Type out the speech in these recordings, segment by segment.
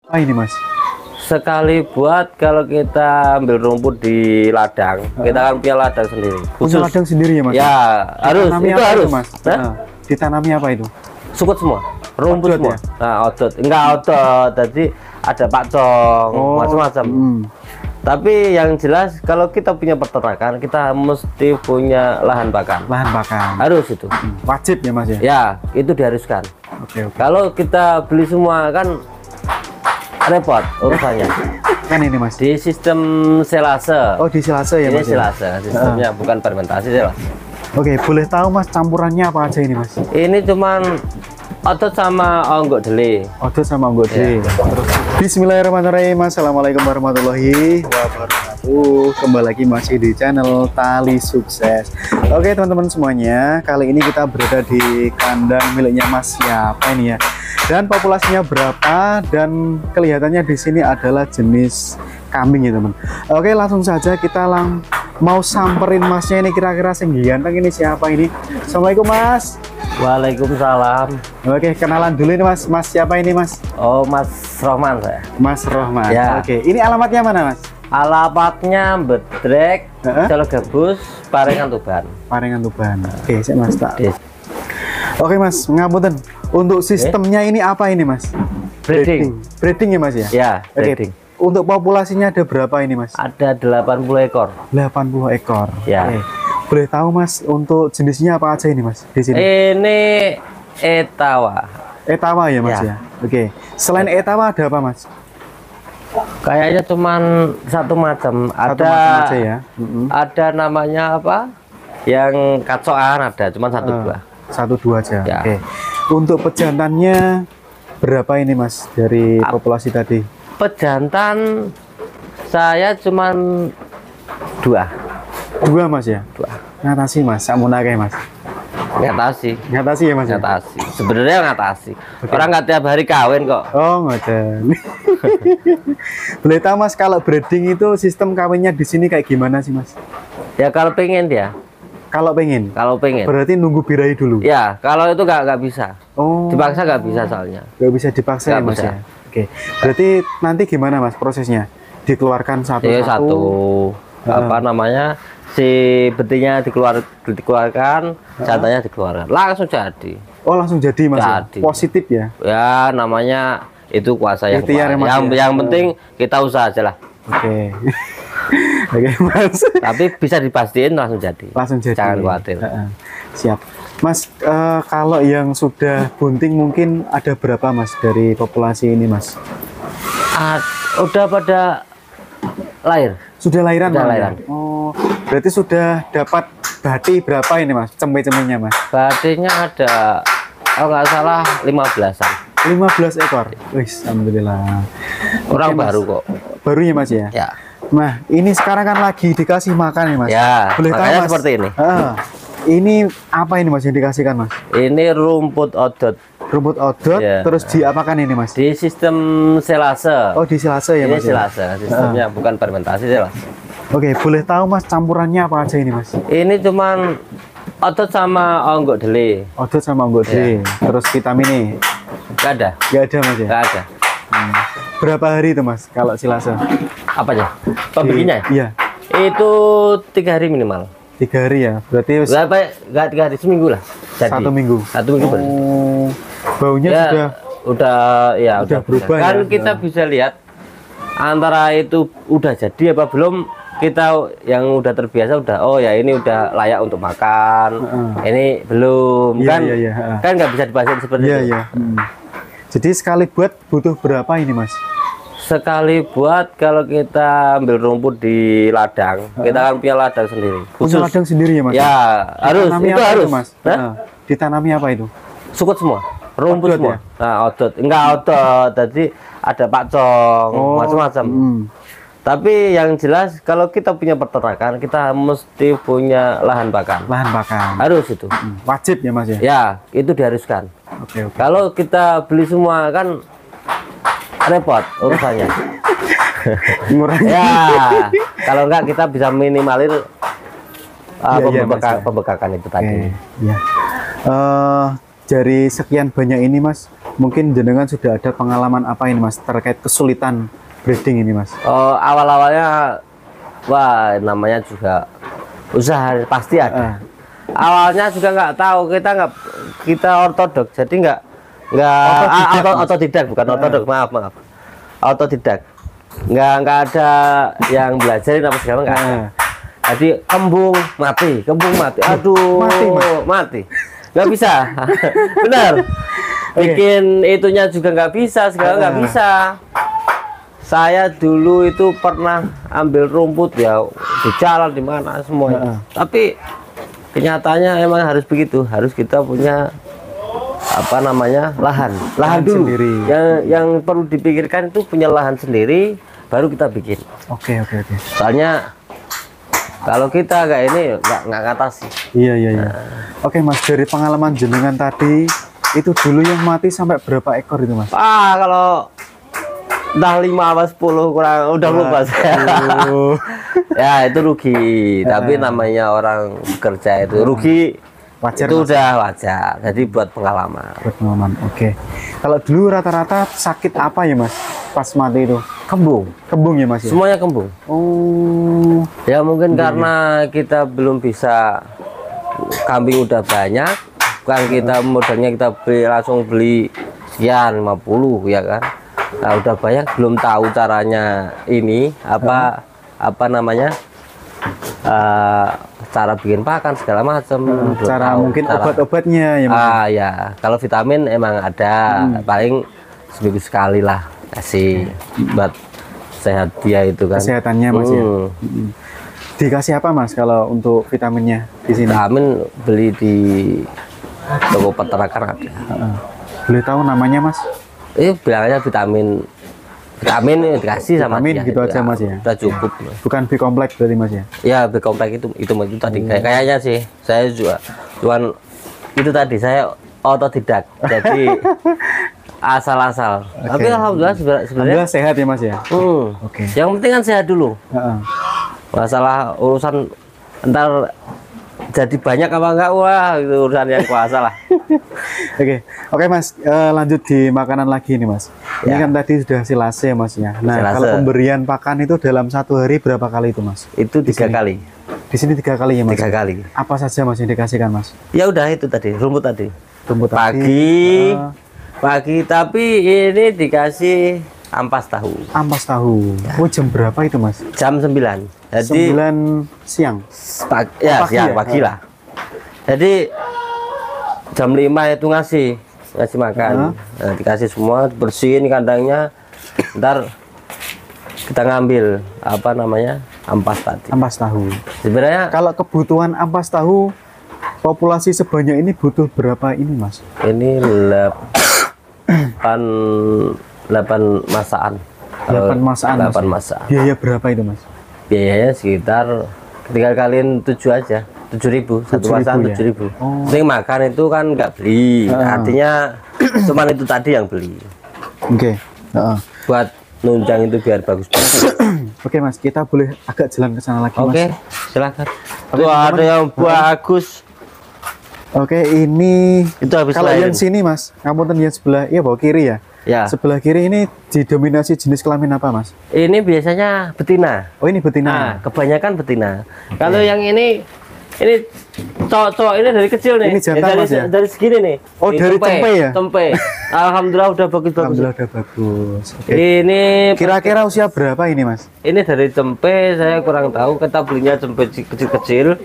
Apa ini mas? Sekali buat kalau kita ambil rumput di ladang, kita kan punya ladang sendiri. Punya ladang sendiri ya mas? Ya, harus. Itu harus. mas? Ditanami apa itu? Sukut semua, rumput odot, semua. Ya? Nah, odot. Enggak odot, jadi ada pakcong, macam-macam. Tapi yang jelas kalau kita punya peternakan, kita mesti punya lahan pakan. Lahan pakan. Harus itu. Wajib ya mas ya? Ya, itu diharuskan. Oke. Kalau kita beli semua kan repot urusannya. Kan ini mas? Di sistem selase. Oh di selase ya ini mas? Ini selase, sistemnya bukan fermentasi selase. Oke, boleh tahu mas campurannya apa aja ini mas? Ini cuman odot sama onggok dele. Odot sama onggok dele. Terus bismillahirrahmanirrahim. Assalamualaikum warahmatullahi wabarakatuh. Kembali lagi masih di channel Tali Sukses. Oke teman-teman semuanya, kali ini kita berada di kandang miliknya Mas siapa ini ya? Dan populasinya berapa? Dan kelihatannya di sini adalah jenis kambing ya teman. Oke, langsung saja kita mau samperin masnya ini, kira-kira sing ganteng ini siapa ini? Assalamualaikum mas. Waalaikumsalam. Oke, kenalan dulu ini mas. Mas siapa ini mas? Oh, Mas Rohman saya. Mas Rohman. Ya. Oke, ini alamatnya mana mas? Alamatnya Bedrek, Celogabus, Parengan Tuban. Parengan Tuban. Oke, saya mas tak. Yes. Oke mas, ngapunten. Untuk sistemnya ini apa ini mas? Breeding. Breeding ya mas ya? Ya, breeding. Oke. Untuk populasinya ada berapa ini mas? Ada 80 ekor. 80 ekor. Ya. Oke. Boleh tahu mas untuk jenisnya apa aja ini mas di sini? Ini Etawa. Etawa ya mas ya? Oke. Selain Etawa ada apa mas? Kayaknya cuman satu macam. Satu ada macam aja ya? Ada namanya apa? Yang kacoan ada, cuman satu dua. Satu dua aja. Ya. Oke. Untuk pejantannya berapa ini mas dari populasi tadi? Pejantan saya cuman dua mas ya? Dua. Ngatasi mas, samunake mas. Ngatasi Ya mas. Ngatasi. Sebenarnya ngatasi. Oke. Orang nggak tiap hari kawin kok. Oh ngoten. Boleh tahu mas kalau breeding itu sistem kawinnya di sini kayak gimana sih mas? Ya kalau pengen dia. Kalau pengen. Berarti nunggu birahi dulu. Ya kalau itu nggak bisa. Oh. Dipaksa nggak bisa soalnya. Nggak bisa dipaksa ya mas ya. Oke. Berarti nanti gimana mas prosesnya? Dikeluarkan satu-satu. Apa namanya? Si betina dikeluarkan, jantannya dikeluarkan, langsung jadi. Oh langsung jadi mas. Jadi. Ya? Positif ya? Ya namanya itu kuasa yang ya, penting kita usaha aja lah. Oke. Oke mas. Tapi bisa dipastikan langsung jadi. Langsung jadi. Jangan khawatir. Siap. Mas, kalau yang sudah bunting mungkin ada berapa mas dari populasi ini mas? Udah pada lahir. Sudah lahiran? Sudah lahiran. Oh, berarti sudah dapat bati berapa ini mas? Cempe-cempenya mas? Batinya ada, kalau nggak salah 15-an. 15 ekor? Wis, alhamdulillah. Orang oke, baru mas. kok. Baru ya mas ya? Ya. Nah, ini sekarang kan lagi dikasih makan ya mas? Ya, boleh tahu mas? Seperti ini. Ini apa ini mas yang dikasihkan mas? Ini rumput odot. Rumput odot, ya. Terus diapakan ini mas? Di sistem selase. Oh di selase ya ini mas? Ini selase, sistemnya bukan fermentasi selase. Oke, boleh tahu mas campurannya apa aja ini mas? Ini cuman odot sama onggok dele. Odot sama onggok dele, terus vitamin E? Gak ada. Gak ada mas ya? Gak ada. Berapa hari itu mas kalau selase? Apanya? Pembikinnya? Iya. Itu 3 hari minimal. 3 hari ya? Berarti Gak 3 hari, seminggu lah. Jadi. 1 minggu? 1 minggu berarti. Baunya ya, udah berubah kan ya? kita bisa lihat antara itu udah jadi apa belum. Kita yang udah terbiasa oh ya ini udah layak untuk makan, ini belum kan nggak bisa dipastikan seperti itu. Jadi sekali buat butuh berapa ini mas? Sekali buat kalau kita ambil rumput di ladang, kita kan punya ladang sendiri. Punya ladang sendiri ya mas? Ya harus. Itu harus mas. Ditanami apa itu? Sukut semua. Rumput semua. Ya? Nah, odot. Enggak odot, tadi ada pakcong, macam-macam. Tapi yang jelas kalau kita punya peternakan, kita mesti punya lahan pakan. Lahan pakan. Harus itu. Wajib ya mas ya? Ya, itu diharuskan. Oke. Kalau kita beli semua kan repot urusannya. Ya, kalau enggak kita bisa minimalir pembekakan itu tadi. Ya. Dari sekian banyak ini mas, mungkin jenengan sudah ada pengalaman apa ini Mas terkait kesulitan breeding ini Mas? Oh, awal-awalnya wah namanya juga usaha pasti ada. Awalnya juga nggak tahu, kita ortodok, jadi nggak otodidak, bukan ortodok, maaf otodidak, nggak ada yang belajarin apa segala, nggak ada. Jadi kembung mati, aduh mati, nggak bisa. Benar, bikin itunya juga nggak bisa, segala nggak bisa. Saya dulu itu pernah ambil rumput ya di jalan di mana semuanya, tapi kenyataannya emang harus begitu, harus kita punya apa namanya lahan dulu sendiri. Yang perlu dipikirkan itu punya lahan sendiri baru kita bikin. Oke. Soalnya kalau kita kayak ini nggak ngatasi. Iya. Oke Mas, dari pengalaman jenengan tadi itu dulu yang mati sampai berapa ekor itu Mas? Kalau udah 5 apa 10 kurang udah lupa saya. Ya itu rugi, tapi namanya orang bekerja itu rugi wajar, itu udah wajar. Jadi buat pengalaman. Oke. Kalau dulu rata-rata sakit apa ya Mas pas mati itu? Kembung ya Mas ya? Semuanya kembung. Oh ya mungkin karena kita belum bisa, kambing udah banyak, bukan kita modalnya kita langsung beli sekian 50 ya kan. Nah udah banyak, belum tahu caranya ini apa namanya cara bikin pakan segala macam, mungkin obat-obatnya ya Mas? Ya kalau vitamin emang ada, paling seminggu sekali lah kasih buat sehat dia itu kan, kesehatannya Mas ya. Dikasih apa Mas kalau untuk vitaminnya di sini? Vitamin beli di toko peternakan ada. Boleh tahu namanya Mas? Bilangnya vitamin dikasih sama dia, gitu aja Mas ya. Udah cukup. Bukan B-kompleks berarti Mas ya? Ya B-kompleks itu tadi kayaknya sih. Saya juga cuman itu tadi saya otodidak. Jadi asal-asal. Tapi alhamdulillah sebenarnya sehat ya Mas ya. Oke. Yang penting kan sehat dulu. Masalah urusan ntar jadi banyak apa enggak, wah itu urusan yang kuasa lah. Oke Mas, lanjut di makanan lagi nih Mas. Ini kan tadi sudah silase Mas ya. Nah kalau pemberian pakan itu dalam satu hari berapa kali itu Mas? Itu 3 kali. Di sini 3 kali ya Mas? 3 kali. Apa saja Mas yang dikasihkan Mas? Ya udah itu tadi, rumput tadi. Pagi, tapi ini dikasih ampas tahu. Oh jam berapa itu Mas? Jam 9. Jadi 9 siang? Pagi lah. Jadi jam 5 itu ngasih makan. Nah, dikasih semua, bersihin kandangnya. Ntar kita ngambil apa namanya ampas tadi. Ampas tahu. Sebenarnya kalau kebutuhan ampas tahu populasi sebanyak ini butuh berapa ini Mas? Ini 8 masaan. 8 masaan. Biaya berapa itu Mas? Biayanya sekitar tinggal kaliin 7 aja. 7.000 satu masaan 7.000. Ini makan itu kan nggak beli, artinya cuman itu tadi yang beli. Buat nunjang itu biar bagus. Oke Mas, kita boleh agak jalan ke sana lagi Mas. Oke, silakan. Tuh ada yang bagus. Oke, ini itu habis kalau yang sini Mas, ngapunten yang sebelah bawah kiri ya. Ya. Sebelah kiri ini didominasi jenis kelamin apa Mas? Ini biasanya betina. Oh ini betina. Nah, kebanyakan betina. Kalau yang ini cowok ini dari kecil nih. Ini jantan Mas ya? Dari segini nih. Oh ini dari tempe ya? Tempe. Alhamdulillah udah bagus. Alhamdulillah udah bagus. Ini kira-kira usia berapa ini Mas? Ini dari tempe saya kurang tahu. Kita belinya tempe kecil-kecil.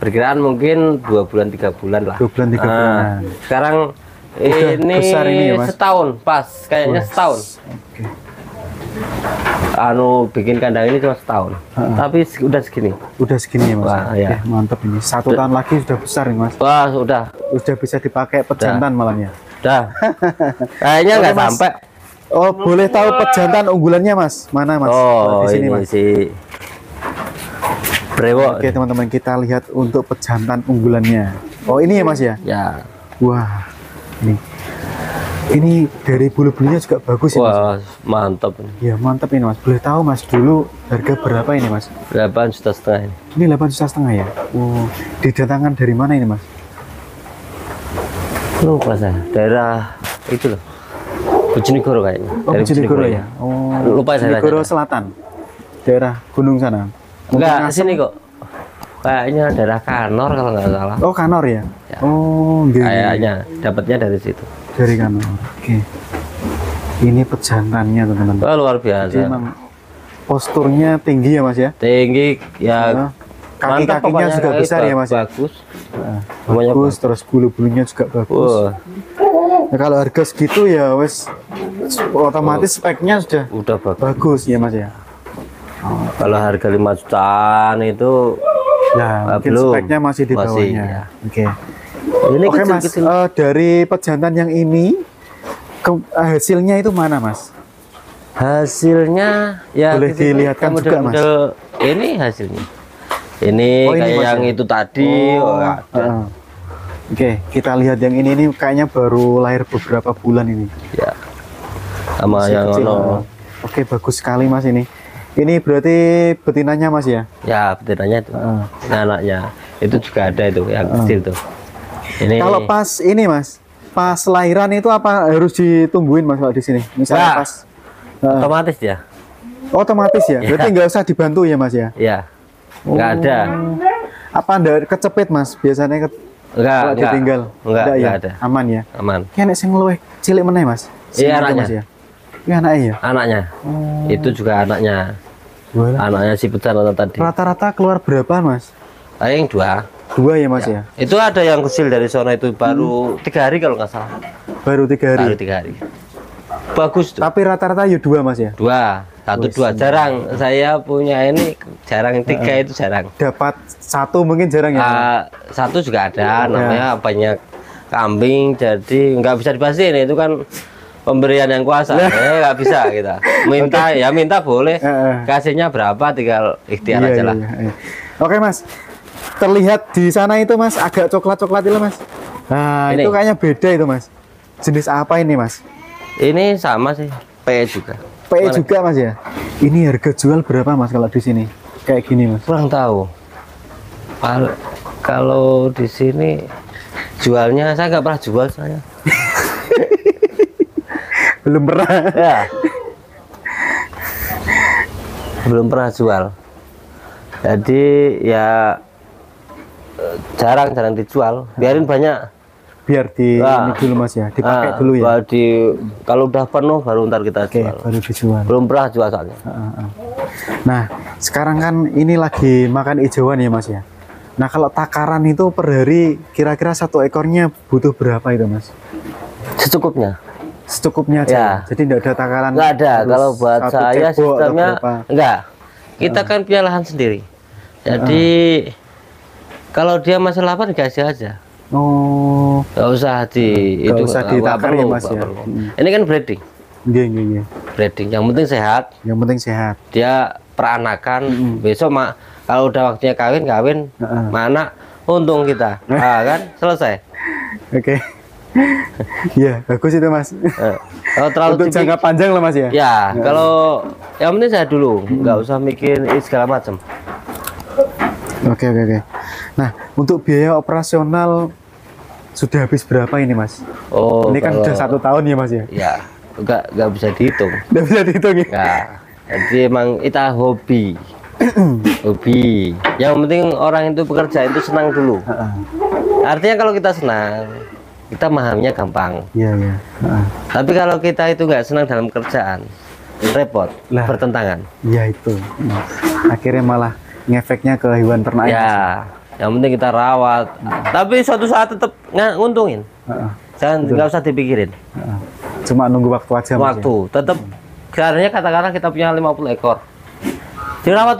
Perkiraan mungkin 2 bulan 3 bulan lah. 2 bulan 3 bulan. Sekarang udah besar ini ya, Mas? Setahun pas, kayaknya setahun. Bikin kandang ini cuma setahun, tapi udah segini. Udah segini ya Mas? Wah, ya. Mantap ini. 1 tahun lagi sudah besar nih Mas. Wah sudah bisa dipakai pejantan malahnya. Udah. Kayaknya nggak sampai. Oh boleh tahu pejantan unggulannya Mas? Mana Mas? Oh di sini ini Mas. si Brewok. Oke teman-teman, kita lihat untuk pejantan unggulannya. Oh ini ya Mas ya? Ya. Wah ini dari bulu-bulunya juga bagus ya Mas? Wah mantap ini. Ya mantap ini Mas. Boleh tahu Mas dulu harga berapa ini Mas? 8,5 juta ini. Ini 8,5 juta ya? Oh, didatangkan dari mana ini Mas? Lupa saya, daerah itu loh. Bojonegoro kayaknya. Oh, Bojonegoro ya. Oh, Lupa saya. Bojonegoro Selatan. Daerah gunung sana. Enggak, sini kok. Kayaknya daerah Kanor kalau nggak salah. Oh, Kanor ya. Ya. Oh, gitu. Kayaknya dapatnya dari situ. Dari Kanor. Oke. Ini pejantannya, teman-teman. Wah, luar biasa. Jadi emang posturnya tinggi ya, Mas ya? Tinggi ya. Kaki-kakinya juga besar ya, Mas? Bagus. Bagus, terus bulu-bulunya juga bagus. Ya, kalau harga segitu ya wes otomatis speknya udah bagus ya, Mas ya. Kalau harga 5 jutaan itu ya mungkin belum. Speknya masih di bawahnya. Ya. Oke. Ini Oke, kecil, Mas, kecil. Dari pejantan yang ini hasilnya itu mana, Mas? Hasilnya ya boleh dilihatkan juga, Mas. Ini hasilnya. Ini kayak Mas, yang itu tadi. Ada. Oke, kita lihat yang ini kayaknya baru lahir beberapa bulan ini. Ya. Sama yang ono. Oke, bagus sekali, Mas ini. Ini berarti betinanya, Mas ya? Ya, betinanya itu. Nah, anaknya. Itu juga ada itu yang kecil tuh. Ini. Kalau pas ini, Mas, pas lahiran itu apa harus ditungguin, Mas, kalau di sini? Misalnya pas otomatis ya. Otomatis ya? Berarti nggak usah dibantu ya, Mas ya? Iya. Nggak ada. Apa Anda kecepit, Mas? Biasanya kalau ditinggal? Enggak ya? ada. Aman ya? Aman. Kayaknya sing luwih cilik meneh, Mas? Iya, anaknya. Mas, ya? Ini anaknya ya? Anaknya. Itu juga anaknya. Anaknya si pejantan tadi. Rata-rata keluar berapa, Mas? Yang dua ya, Mas ya? Itu ada yang kecil dari sana itu baru 3 hari kalau nggak salah. Baru 3 hari? Baru 3 hari. Bagus tuh. Tapi rata-rata ya 2, Mas ya? 2, 1, 2 jarang. Saya punya ini jarang, 3 itu jarang. Dapat 1 mungkin jarang ya? 1 juga ada, namanya banyak kambing, jadi nggak bisa dipastikan itu kan pemberian yang kuasa. Nggak bisa kita. Minta ya minta boleh. Kasihnya berapa tinggal ikhtiar aja lah. Oke, Mas. Terlihat di sana itu, Mas, agak coklat-coklat itu, Mas. Nah, ini. Itu kayaknya beda itu, Mas. Jenis apa ini, Mas? Ini sama sih, PE juga. PE juga, Mas ya? Ini harga jual berapa, Mas, kalau di sini? Kayak gini, Mas? Kurang tahu. Kalau di sini jualnya saya nggak pernah jual saya. Belum pernah. Ya. Belum pernah jual. Jadi ya jarang dijual. Biarin banyak. Biar ini dulu, Mas ya, dipakai dulu ya. Kalau udah penuh baru ntar kita jual. Baru dijual. Belum pernah jual soalnya. Nah, sekarang kan ini lagi makan hijauan ya, Mas ya. Nah, kalau takaran itu per hari kira-kira 1 ekornya butuh berapa itu, Mas? Secukupnya. Secukupnya aja. Ya. Jadi tidak ada takaran. Nggak ada. Kalau buat saya sistemnya enggak. Kita kan punya lahan sendiri. Jadi kalau dia masih lapar dikasih aja. Oh, nggak usah itu usah ditakar ya, Mas ya. Ini kan breeding. Iya. Breeding. Yang penting sehat. Yang penting sehat. Dia peranakan. Besok kalau udah waktunya kawin, mana untung kita. Kan selesai. Oke. Iya, bagus itu, Mas. Kalau terlalu untuk jangka panjang lah, Mas ya. Ya, kalau yang penting saya dulu, nggak usah mikir segala macam. Oke. Nah, untuk biaya operasional sudah habis berapa ini, Mas? Oh, ini kan udah 1 tahun ya, Mas ya? Ya, nggak bisa dihitung. Nggak bisa dihitung ya? Nggak. Jadi emang kita hobi. Hobi. Yang penting orang itu bekerja itu senang dulu. Artinya kalau kita senang, kita memahaminya gampang. Iya. Tapi kalau kita itu nggak senang dalam kerjaan, repot, bertentangan. Iya itu. Akhirnya malah ngefeknya ke hewan ternak. Ya. Yang penting kita rawat. Tapi suatu saat tetap nguntungin. Jangan nggak usah dipikirin. Cuma nunggu waktu aja. Waktu. Tetap. Sebenarnya katakanlah kita punya 50 ekor. Dirawat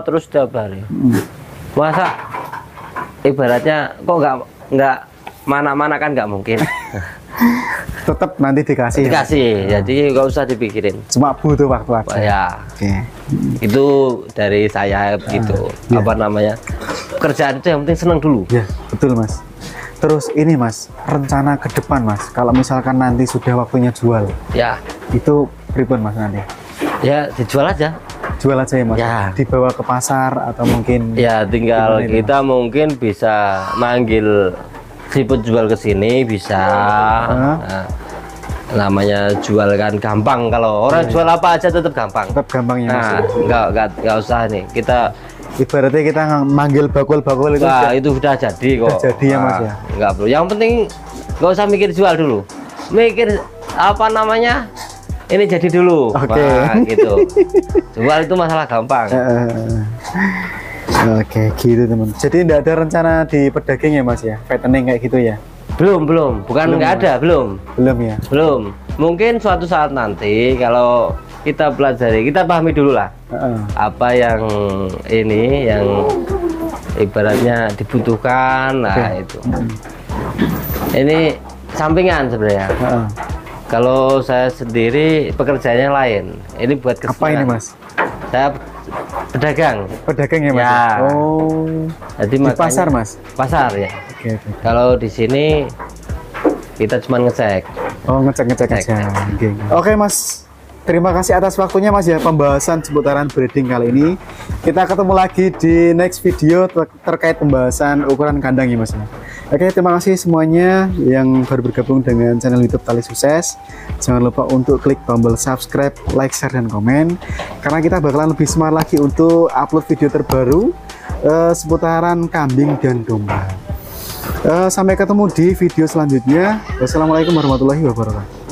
terus setiap hari. Masa ibaratnya kok nggak mana-mana kan nggak mungkin. Tetap nanti dikasih. Jadi nggak usah dipikirin. Cuma butuh waktu aja. Ya. Itu dari saya begitu. Apa namanya? Pekerjaan itu yang penting senang dulu. Ya, betul, Mas. Terus ini, Mas, rencana ke depan, Mas, kalau misalkan nanti sudah waktunya jual. Ya. Itu pripun, Mas, nanti? Ya, dijual aja. Jual aja ya, Mas. Ya. Dibawa ke pasar atau mungkin. Ya, tinggal kita mungkin bisa manggil si penjual ke sini bisa. Nah, namanya jual kan gampang, kalau orang jual apa aja tetap gampang. Tetap gampang ya Mas. Nah, enggak usah nih kita ibaratnya kita manggil bakul-bakul itu. Nah, itu sudah jadi kok. Sudah jadi ya Mas ya. Enggak perlu. Yang penting enggak usah mikir jual dulu. Mikir apa namanya? Ini jadi dulu. Oke. Nah, gitu. Jual itu masalah gampang. Oke, gitu teman. Jadi tidak ada rencana di pedagang ya Mas ya? Fattening kayak gitu ya? Belum. Bukan nggak ada, belum. Belum ya? Belum. Mungkin suatu saat nanti kalau kita pelajari, kita pahami dulu lah. Apa yang ini yang ibaratnya dibutuhkan. Nah, itu. Ini sampingan sebenarnya. Kalau saya sendiri pekerjaannya lain. Ini buat kesenangan. Apa ini Mas? Saya pedagang. Pedagang ya Mas? Ya. Oh. Jadi di pasar Mas? Pasar ya. Oke. Kalau di sini kita cuma ngecek. Oh, ngecek aja. Oke Mas. Terima kasih atas waktunya Mas ya, pembahasan seputaran breeding kali ini. Kita ketemu lagi di next video terkait pembahasan ukuran kandang ya Mas. Oke, terima kasih semuanya yang baru bergabung dengan channel YouTube Tali Sukses. Jangan lupa untuk klik tombol subscribe, like, share, dan komen. Karena kita bakalan lebih semangat lagi untuk upload video terbaru seputaran kambing dan domba. Sampai ketemu di video selanjutnya. Wassalamualaikum warahmatullahi wabarakatuh.